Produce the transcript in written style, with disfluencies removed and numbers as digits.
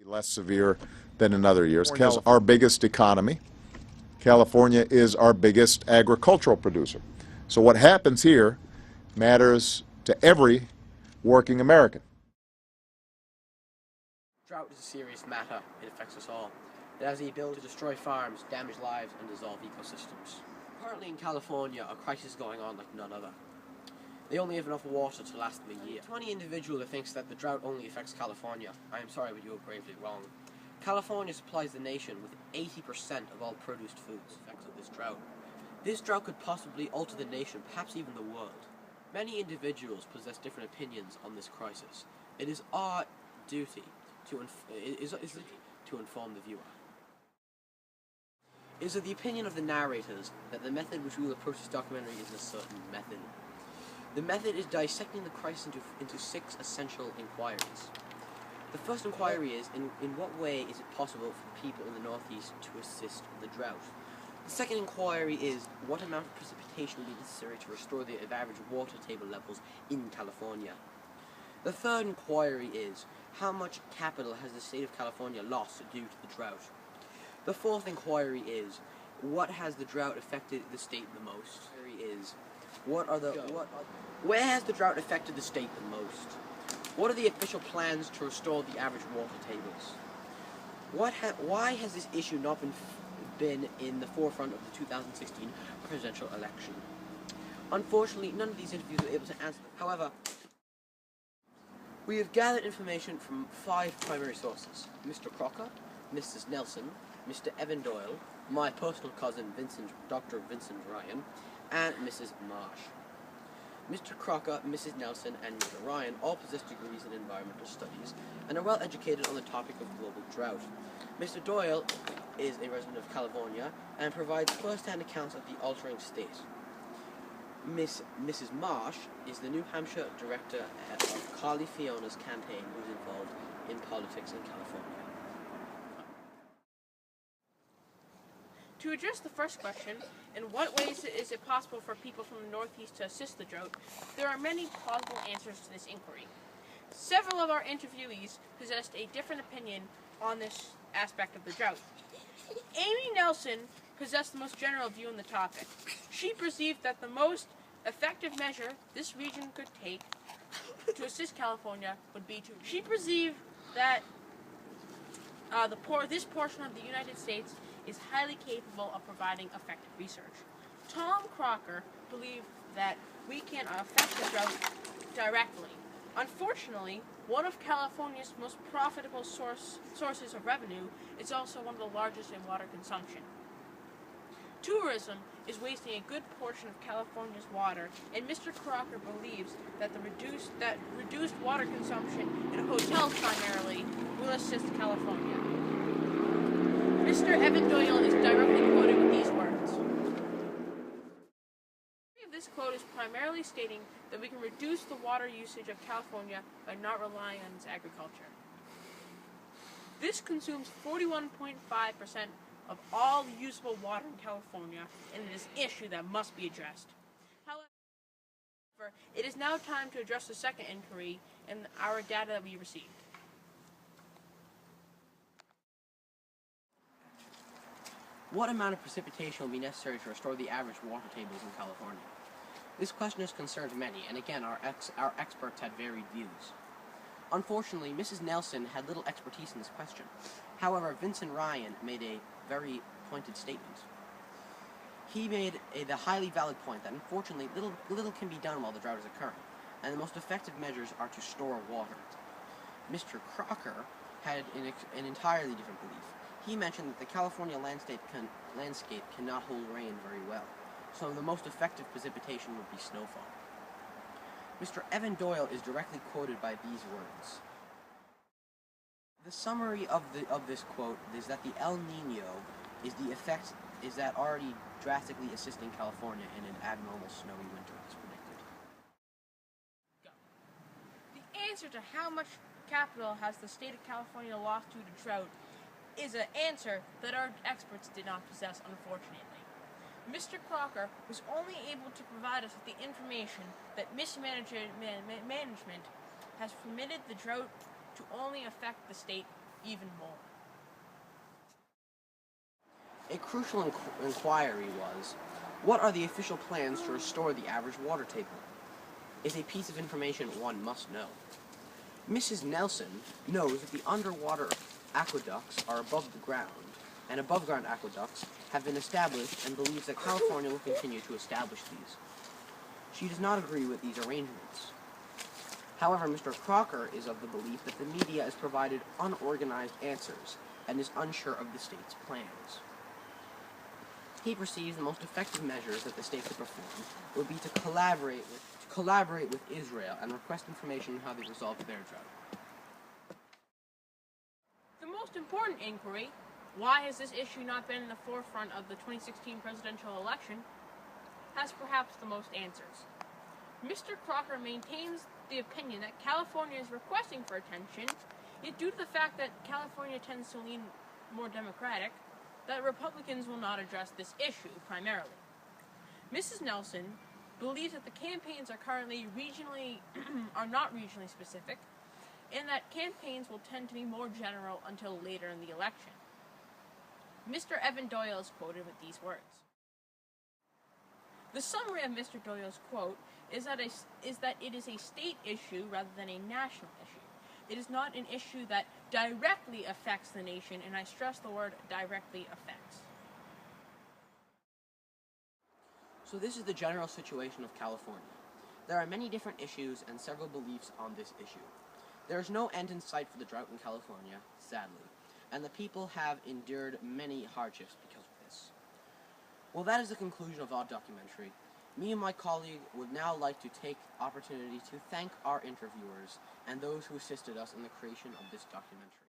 less severe than in other years. California is our biggest economy. California is our biggest agricultural producer. So what happens here matters to every working American. Drought is a serious matter. It affects us all. It has the ability to destroy farms, damage lives, and dissolve ecosystems. Currently in California, a crisis is going on like none other. They only have enough water to last them a year. To any individual that thinks that the drought only affects California, I am sorry, but you are gravely wrong. California supplies the nation with 80% of all produced foods. Effects of this drought. This drought could possibly alter the nation, perhaps even the world. Many individuals possess different opinions on this crisis. It is our duty to inform the viewer. It is of the opinion of the narrators that the method which we will approach this documentary is a certain method. The method is dissecting the crisis into 6 essential inquiries. The first inquiry is, in what way is it possible for people in the Northeast to assist the drought? The second inquiry is, what amount of precipitation will be necessary to restore the average water table levels in California? The third inquiry is, how much capital has the state of California lost due to the drought? The fourth inquiry is, what has the drought affected the state the most? Is, where has the drought affected the state the most? What are the official plans to restore the average water tables? Why has this issue not been in the forefront of the 2016 presidential election? Unfortunately, none of these interviews were able to answer them. However, we have gathered information from 5 primary sources: Mr. Crocker, Mrs. Nelson, Mr. Evan Doyle, my personal cousin Dr. Vincent Ryan, and Mrs. Marsh. Mr. Crocker, Mrs. Nelson, and Mr. Ryan all possess degrees in environmental studies and are well educated on the topic of global drought. Mr. Doyle is a resident of California and provides first-hand accounts of the altering state. Mrs. Marsh is the New Hampshire director of Carly Fiona's campaign, who is involved in politics in California. To address the first question, in what ways is it possible for people from the Northeast to assist the drought, there are many plausible answers to this inquiry. Several of our interviewees possessed a different opinion on this aspect of the drought. Amy Nelson possessed the most general view on the topic. She perceived that the most effective measure this region could take to assist California would be to... She perceived that this portion of the United States is highly capable of providing effective research. Tom Crocker believed that we can affect the drought directly. Unfortunately, one of California's most profitable sources of revenue is also one of the largest in water consumption. Tourism is wasting a good portion of California's water, and Mr. Crocker believes that reduced water consumption in hotels primarily will assist California. Mr. Evan Doyle is directly quoted with these words. This quote is primarily stating that we can reduce the water usage of California by not relying on its agriculture. This consumes 41.5% of all usable water in California, and it is an issue that must be addressed. However, it is now time to address the second inquiry and our data that we received. What amount of precipitation will be necessary to restore the average water tables in California? This question has concerned many, and again, our experts had varied views. Unfortunately, Mrs. Nelson had little expertise in this question. However, Vincent Ryan made a very pointed statement. He made the highly valid point that unfortunately little can be done while the drought is occurring, and the most effective measures are to store water. Mr. Crocker had an entirely different belief. He mentioned that the California landscape cannot hold rain very well, so the most effective precipitation would be snowfall. Mr. Evan Doyle is directly quoted by these words. The summary of this quote is that the El Nino is already drastically assisting California in an abnormal snowy winter as predicted. The answer to how much capital has the state of California lost due to drought is an answer that our experts did not possess, unfortunately. Mr. Crocker was only able to provide us with the information that mismanagement has permitted the drought to only affect the state even more. A crucial inquiry was, what are the official plans to restore the average water table? Is a piece of information one must know. Mrs. Nelson knows that the underwater aqueducts are above the ground, and above-ground aqueducts have been established and believes that California will continue to establish these. She does not agree with these arrangements. However, Mr. Crocker is of the belief that the media has provided unorganized answers and is unsure of the state's plans. He perceives the most effective measures that the state could perform would be to collaborate with Israel and request information on how they resolved their drought. The most important inquiry, why has this issue not been in the forefront of the 2016 presidential election, has perhaps the most answers. Mr. Crocker maintains the opinion that California is requesting for attention, yet due to the fact that California tends to lean more Democratic, that Republicans will not address this issue primarily. Mrs. Nelson believes that the campaigns are currently not regionally specific, and that campaigns will tend to be more general until later in the election. Mr. Evan Doyle is quoted with these words. The summary of Mr. Doyle's quote is that it is a state issue rather than a national issue. It is not an issue that directly affects the nation, and I stress the word directly affects. So this is the general situation of California. There are many different issues and several beliefs on this issue. There is no end in sight for the drought in California, sadly, and the people have endured many hardships because of this. Well, that is the conclusion of our documentary. Me and my colleague would now like to take opportunity to thank our interviewers and those who assisted us in the creation of this documentary.